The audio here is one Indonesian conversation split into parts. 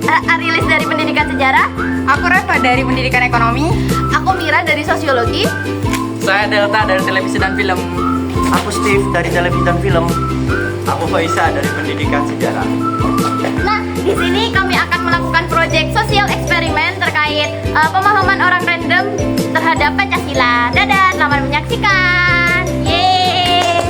Arilis dari Pendidikan Sejarah. Aku Reva dari Pendidikan Ekonomi. Aku Mira dari Sosiologi. Saya Delta dari Televisi dan Film. Aku Steve dari Televisi dan Film. Aku Faisa dari Pendidikan Sejarah. Nah, di sini kami akan melakukan proyek sosial eksperimen terkait pemahaman orang random terhadap Pancasila. Dadah, selamat menyaksikan. Yeay.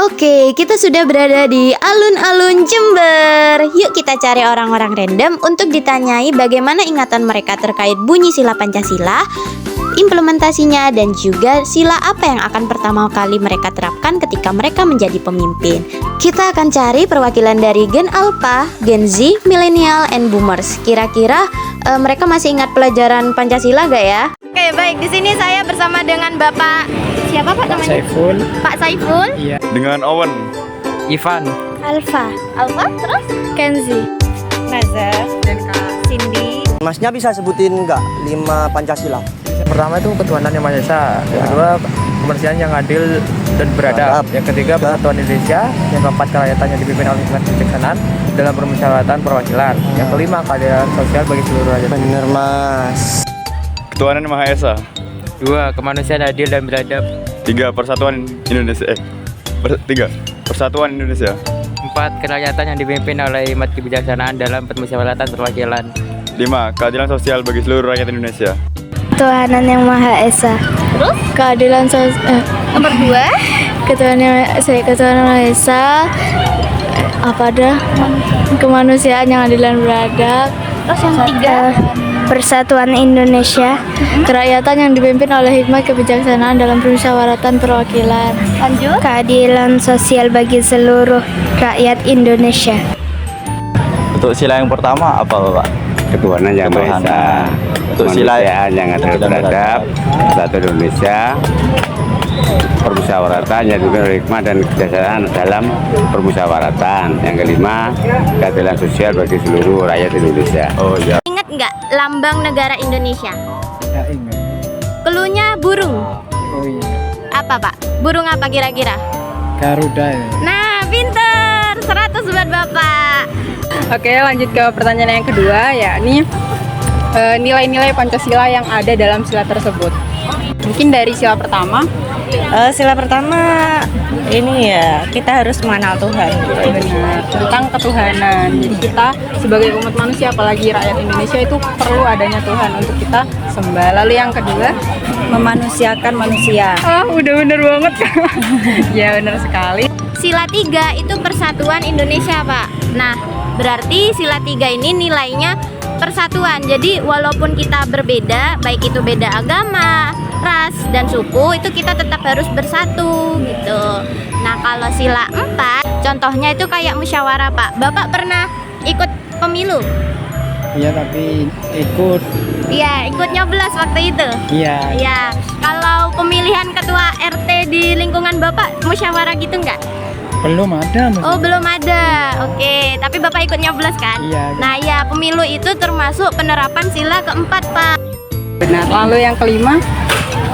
Oke, kita sudah berada di alun-alun Jember. Yuk kita cari orang-orang random untuk ditanyai bagaimana ingatan mereka terkait bunyi sila Pancasila, implementasinya, dan juga sila apa yang akan pertama kali mereka terapkan ketika mereka menjadi pemimpin. Kita akan cari perwakilan dari Gen Alpha, Gen Z, Millennial, and Boomers. Kira-kira mereka masih ingat pelajaran Pancasila gak ya? Oke, baik. Di sini saya bersama dengan Bapak siapa Pak namanya? Saiful. Pak Saiful. Iya. Dengan Owen, Ivan. Alpha, Terus? Kenzi, Naza dan Kak Cindy. Masnya bisa sebutin nggak 5 Pancasila? Pertama itu ketuhanan yang Maha Esa. Yang kedua kemanusiaan yang adil dan beradab. Yang ketiga persatuan Indonesia. Yang keempat kerakyatan yang dipimpin oleh hikmat kebijaksanaan dalam permusyawaratan perwakilan. Yang kelima keadilan sosial bagi seluruh rakyat. Bener Mas. ketuhanan yang Maha Esa. 2. Kemanusiaan adil dan beradab. 3. Persatuan Indonesia. 3. Persatuan Indonesia. 4. Kerakyatan yang dipimpin oleh hikmat kebijaksanaan dalam permusyawaratan perwakilan. 5. Keadilan sosial bagi seluruh rakyat Indonesia. ketuhanan yang Maha Esa. Terus? Keadilan sosial. Nomor 2. Ketuhanan yang Maha Esa. Apa ada? Kemanusiaan yang adil dan beradab. Terus yang 3. Persatuan Indonesia. Kerakyatan yang dipimpin oleh hikmat kebijaksanaan dalam permusyawaratan perwakilan. Lanjut. Keadilan sosial bagi seluruh rakyat Indonesia. Untuk sila yang pertama apa Bapak? Ketuhanan yang Maha Esa. Untuk sila Kemanusiaan yang adil dan beradab. Satu Indonesia. Permusyawaratan yang dipimpin oleh hikmat dan kebijaksanaan dalam permusyawaratan. Yang kelima, keadilan sosial bagi seluruh rakyat Indonesia. Oh ya. Ingat nggak lambang negara Indonesia? Ya ingat. Keluhnya burung. Oh iya. Apa Pak? Burung apa kira-kira? Garuda ya. Nah, pinter. 100 buat Bapak. Oke, lanjut ke pertanyaan yang kedua, yakni nilai-nilai Pancasila yang ada dalam sila tersebut. Mungkin dari sila pertama. Sila pertama ini ya, kita harus mengenal Tuhan. Benar, tentang ketuhanan. Jadi kita sebagai umat manusia, apalagi rakyat Indonesia, itu perlu adanya Tuhan untuk kita sembah. Lalu yang kedua, Memanusiakan manusia. udah bener banget. Ya benar sekali. Sila 3 itu persatuan Indonesia, Pak. Nah, berarti sila 3 ini nilainya persatuan. Jadi walaupun kita berbeda, baik itu beda agama, ras, dan suku, itu kita tetap harus bersatu gitu. Nah, kalau sila 4, contohnya itu kayak musyawarah, Pak. Bapak pernah ikut pemilu? Iya tapi ikut. Iya, ikut nyoblos waktu itu. Iya. Iya. Kalau pemilihan ketua RT di lingkungan Bapak musyawarah gitu nggak? Belum ada. Oh, belum ada. Oke, tapi Bapak ikut nyoblos kan? Iya. Nah, ya pemilu itu termasuk penerapan sila keempat, Pak. Benar. Lalu yang kelima,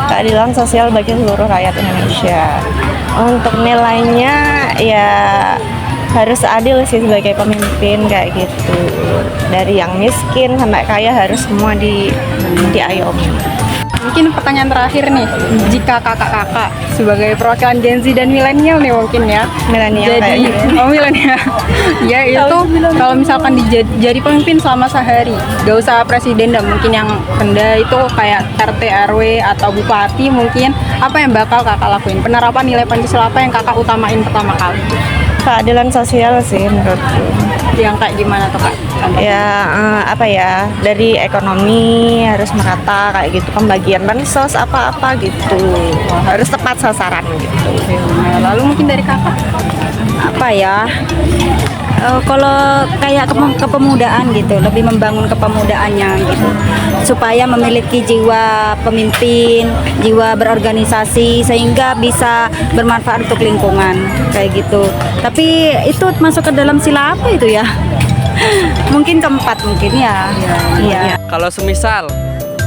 Keadilan sosial bagi seluruh rakyat Indonesia. Untuk nilainya ya harus adil sih sebagai pemimpin kayak gitu. Dari yang miskin sampai kaya harus semua diayomi. mungkin pertanyaan terakhir nih, jika kakak-kakak sebagai perwakilan Gen Z dan milenial nih mungkin ya, milenial jadi milenial ya itu kalau misalkan jadi pemimpin selama sehari, gak usah presiden dan mungkin yang rendah itu kayak RT RW atau bupati, mungkin apa yang bakal kakak lakuin? Penerapan nilai Pancasila apa yang kakak utamain pertama kali? Keadilan sosial sih menurutku. Yang kayak gimana tuh kak? Ya apa ya, dari ekonomi harus merata kayak gitu, pembagian bansos apa-apa gitu harus tepat sasaran gitu. Nah, lalu mungkin dari kakak apa ya, kalau kayak kepemudaan gitu, lebih membangun kepemudaannya gitu supaya memiliki jiwa pemimpin, jiwa berorganisasi sehingga bisa bermanfaat untuk lingkungan kayak gitu. Tapi itu masuk ke dalam sila apa itu ya? Mungkin keempat mungkin ya. Iya. Kalau semisal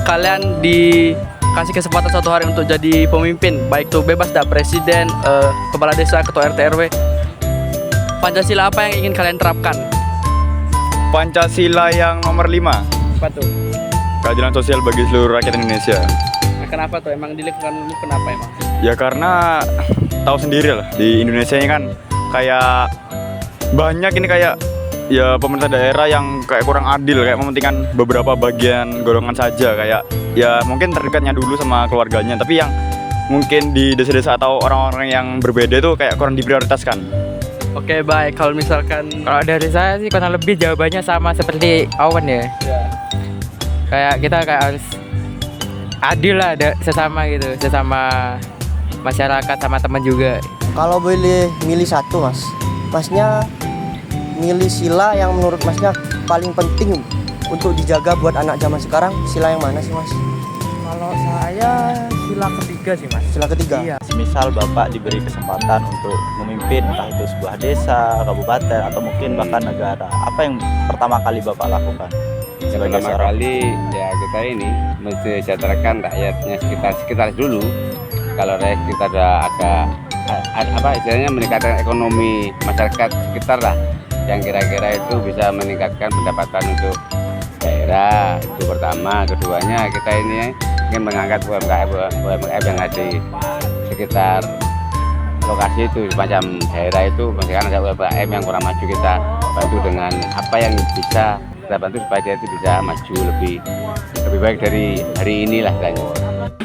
kalian dikasih kesempatan suatu hari untuk jadi pemimpin, baik itu bebas dah presiden, kepala desa, ketua RT RW, Pancasila apa yang ingin kalian terapkan? Pancasila yang nomor 5. Apa tuh? Keadilan sosial bagi seluruh rakyat Indonesia. Nah, kenapa tuh? Emang di lingkunganmu kenapa emang? Ya karena tahu sendiri lah di Indonesia ini kan kayak banyak ini kayak ya pemerintah daerah yang kayak kurang adil, kayak mementingkan beberapa bagian golongan saja, kayak ya mungkin terdekatnya dulu sama keluarganya, tapi yang mungkin di desa-desa atau orang-orang yang berbeda itu kayak kurang diprioritaskan. Oke, baik. Kalau misalkan Kalau dari saya sih kurang lebih jawabannya sama seperti Awan ya. Kayak kita kayak harus adil lah sesama gitu, sesama masyarakat sama teman juga. Kalau boleh milih satu mas, masnya milih sila yang menurut masnya paling penting untuk dijaga buat anak zaman sekarang, sila yang mana sih mas? Kalau saya sila ketiga sih mas. Sila ketiga? Iya. Semisal Bapak diberi kesempatan untuk memimpin entah itu sebuah desa, kabupaten, atau mungkin bahkan negara, apa yang pertama kali Bapak lakukan? Sebagai Pertama seorang kali ya kita ini mensejahterakan rakyatnya sekitar dulu. Kalau rakyat kita udah agak apa istilahnya meningkatkan ekonomi masyarakat sekitar lah, yang kira-kira itu bisa meningkatkan pendapatan untuk daerah, itu pertama. Keduanya kita ini ingin mengangkat UMKM yang ada di sekitar lokasi itu, semacam daerah itu misalkan ada UMKM yang kurang maju, kita bantu dengan apa yang bisa kita bantu supaya dia itu bisa maju lebih baik dari hari inilah katanya.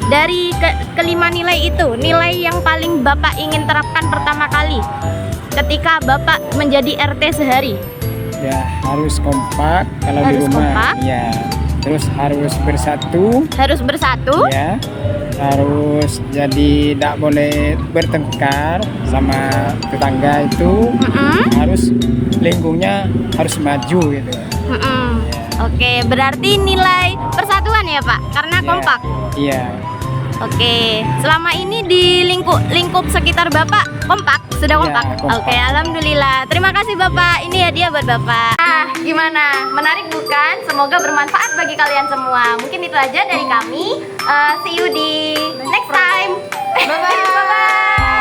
Dari kelima nilai itu, nilai yang paling Bapak ingin terapkan pertama kali ketika Bapak menjadi RT sehari? Ya harus kompak kalau Harus di rumah. kompak? Ya. Terus harus bersatu. Harus bersatu? Ya. Harus jadi tidak boleh bertengkar sama tetangga itu. Harus lingkungnya harus maju gitu. Oke, berarti nilai persatuan ya Pak, karena kompak. Iya. Oke, selama ini di lingkup sekitar Bapak kompak, sudah kompak. Ya, kompak. Oke, alhamdulillah. Terima kasih Bapak. Ini hadiah buat Bapak. Ah, gimana? Menarik bukan? Semoga bermanfaat bagi kalian semua. Mungkin itu aja dari kami. See you di next time. Bye bye. Bye bye.